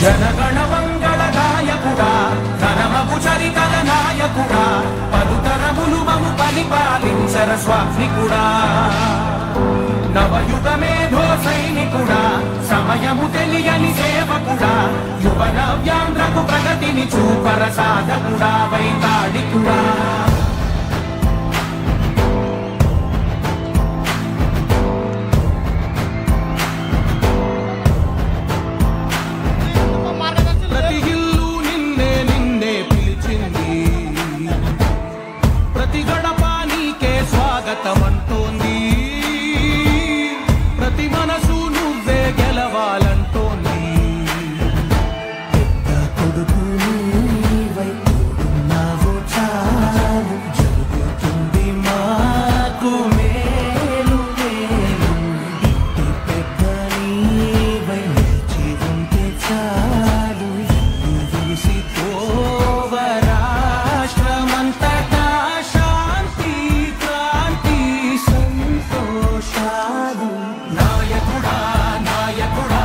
జనగణ మంగళ నాయకుడా ఘనమగు చరితల నాయకుడా పలుతరములు మము పరిపాలించర స్వామికుడా నవయుగ మేధో సైనికుడా సమయము తెలియని సేవకుడా యువన వ్యాంధ్రకు ప్రగతిని చూపర సాధకుడా వైతాళికుడా ప్రతి ఇల్లు నిన్నే నిన్నే పిలిచింది ప్రతి గడప నీకే స్వాగతమంటోంది ప్రతి మనసు నువ్వే గెలవాలంటోంది పెద్ద కొడుకు నీవై తోడున్నావు చాలు జరుగుతుంది మాకు మేలు మేలు ఇంటి పెద్ద నీవై నిలిచి ఉంటే చాలు ఇల్లు వేసి పోవ రాష్ట్రమంతటా శాంతి క్రాంతి సంతోషాలు నాయకుడా నాయకుడా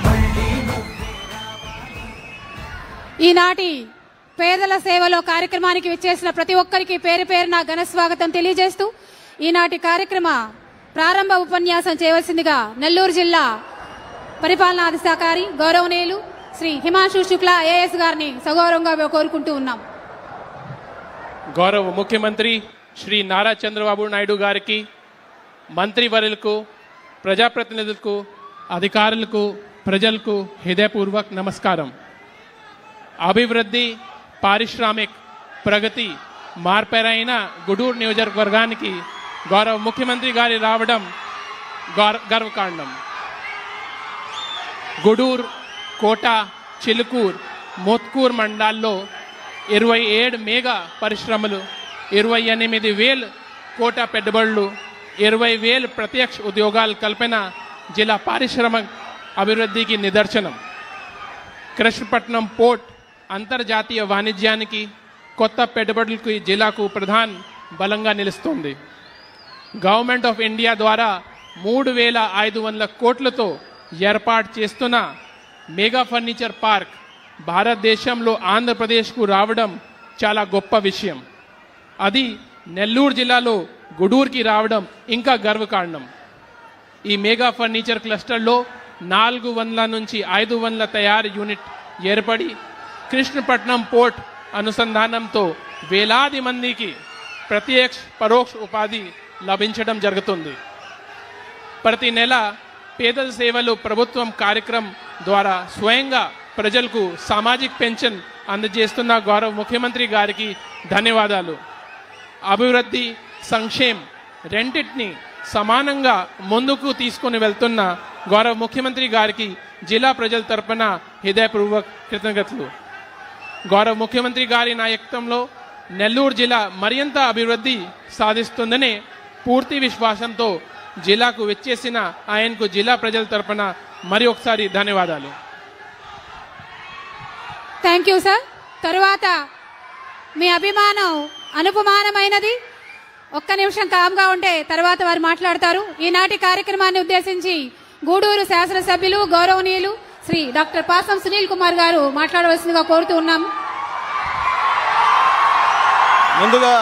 మళ్ళీ ఈనాటి పేదల సేవలో కార్యక్రమానికి విచ్చేసిన ప్రతి ఒక్కరికి పేరు పేరున ఘన స్వాగతం తెలియజేస్తూ ఈనాటి కార్యక్రమ ప్రారంభ ఉపన్యాసం చేయవలసిందిగా నెల్లూరు జిల్లా పరిపాలనాధికారి గౌరవనీయులు శ్రీ హిమాంశు శుక్లా ఏఎస్ గారిని సగౌరవంగా కోరుకుంటూ ఉన్నాం. గౌరవ ముఖ్యమంత్రి శ్రీ నారా చంద్రబాబు నాయుడు గారికి, మంత్రివర్యులకు, ప్రజాప్రతినిధులకు, అధికారులకు, ప్రజలకు హృదయపూర్వక నమస్కారం. అభివృద్ధి, పారిశ్రామిక ప్రగతి మార్పెరైన గుడూరు నియోజకవర్గానికి గౌరవ ముఖ్యమంత్రి గారి రావడం గర్వకారణం. గుడూరు, కోట, చిలుకూరు, మోత్కూరు మండలాల్లో 27 మెగా పరిశ్రమలు, 28,000 కోట్ల పెట్టుబడులు, 20,000 ప్రత్యక్ష ఉద్యోగాలు కల్పన జిల్లా పారిశ్రామిక అభివృద్ధికి నిదర్శనం. కృష్ణపట్నం పోర్ట్ అంతర్జాతీయ వాణిజ్యానికి, కొత్త పెట్టుబడులకు ఈ జిల్లాకు ప్రధాన బలంగా నిలుస్తుంది. గవర్నమెంట్ ఆఫ్ ఇండియా ద్వారా 3,500 కోట్లతో ఏర్పాటు చేస్తున్న మెగా ఫర్నిచర్ పార్క్ భారతదేశంలో ఆంధ్రప్రదేశ్కు రావడం చాలా గొప్ప విషయం. అది నెల్లూరు జిల్లాలో గుడూరుకి రావడం ఇంకా గర్వకారణం. ఈ మెగా ఫర్నిచర్ క్లస్టర్లో 400 నుంచి 500 తయారు యూనిట్ ఏర్పడి కృష్ణపట్నం పోర్ట్ అనుసంధానంతో వేలాది మందికి ప్రత్యక్ష పరోక్ష ఉపాధి లభించడం జరుగుతుంది. ప్రతి నెల పేదల సేవలు ప్రభుత్వం కార్యక్రమం ద్వారా స్వయంగా ప్రజలకు సామాజిక పెన్షన్ అందజేస్తున్న గౌరవ ముఖ్యమంత్రి గారికి ధన్యవాదాలు. అభివృద్ధి, సంక్షేమం రెండింటిని సమానంగా ముందుకు తీసుకుని వెళ్తున్న గౌరవ ముఖ్యమంత్రి గారికి జిల్లా ప్రజల తరపున హృదయపూర్వక కృతజ్ఞతలు. గౌరవ ముఖ్యమంత్రి గారి నాయకత్వంలో నెల్లూరు జిల్లా మరింత అభివృద్ధి సాధిస్తుందనే పూర్తి విశ్వాసంతో జిల్లాకు వచ్చేసిన ఆయనకు జిల్లా ప్రజల తరపున మరి ఒకసారి ధన్యవాదాలు. Thank you sir. తరువాత మీ అభిమానం అనుపమానమైనది. ఒక్క నిమిషం కామ్గా ఉంటే తర్వాత వారు మాట్లాడతారు. ఈనాటి కార్యక్రమాన్ని ఉద్దేశించి గూడూరు శాసనసభ్యులు గౌరవనీయులు శ్రీ డాక్టర్ పాసం సునీల్ కుమార్ గారు మాట్లాడవలసిందిగా కోరుతూ ఉన్నాము. ముందుగా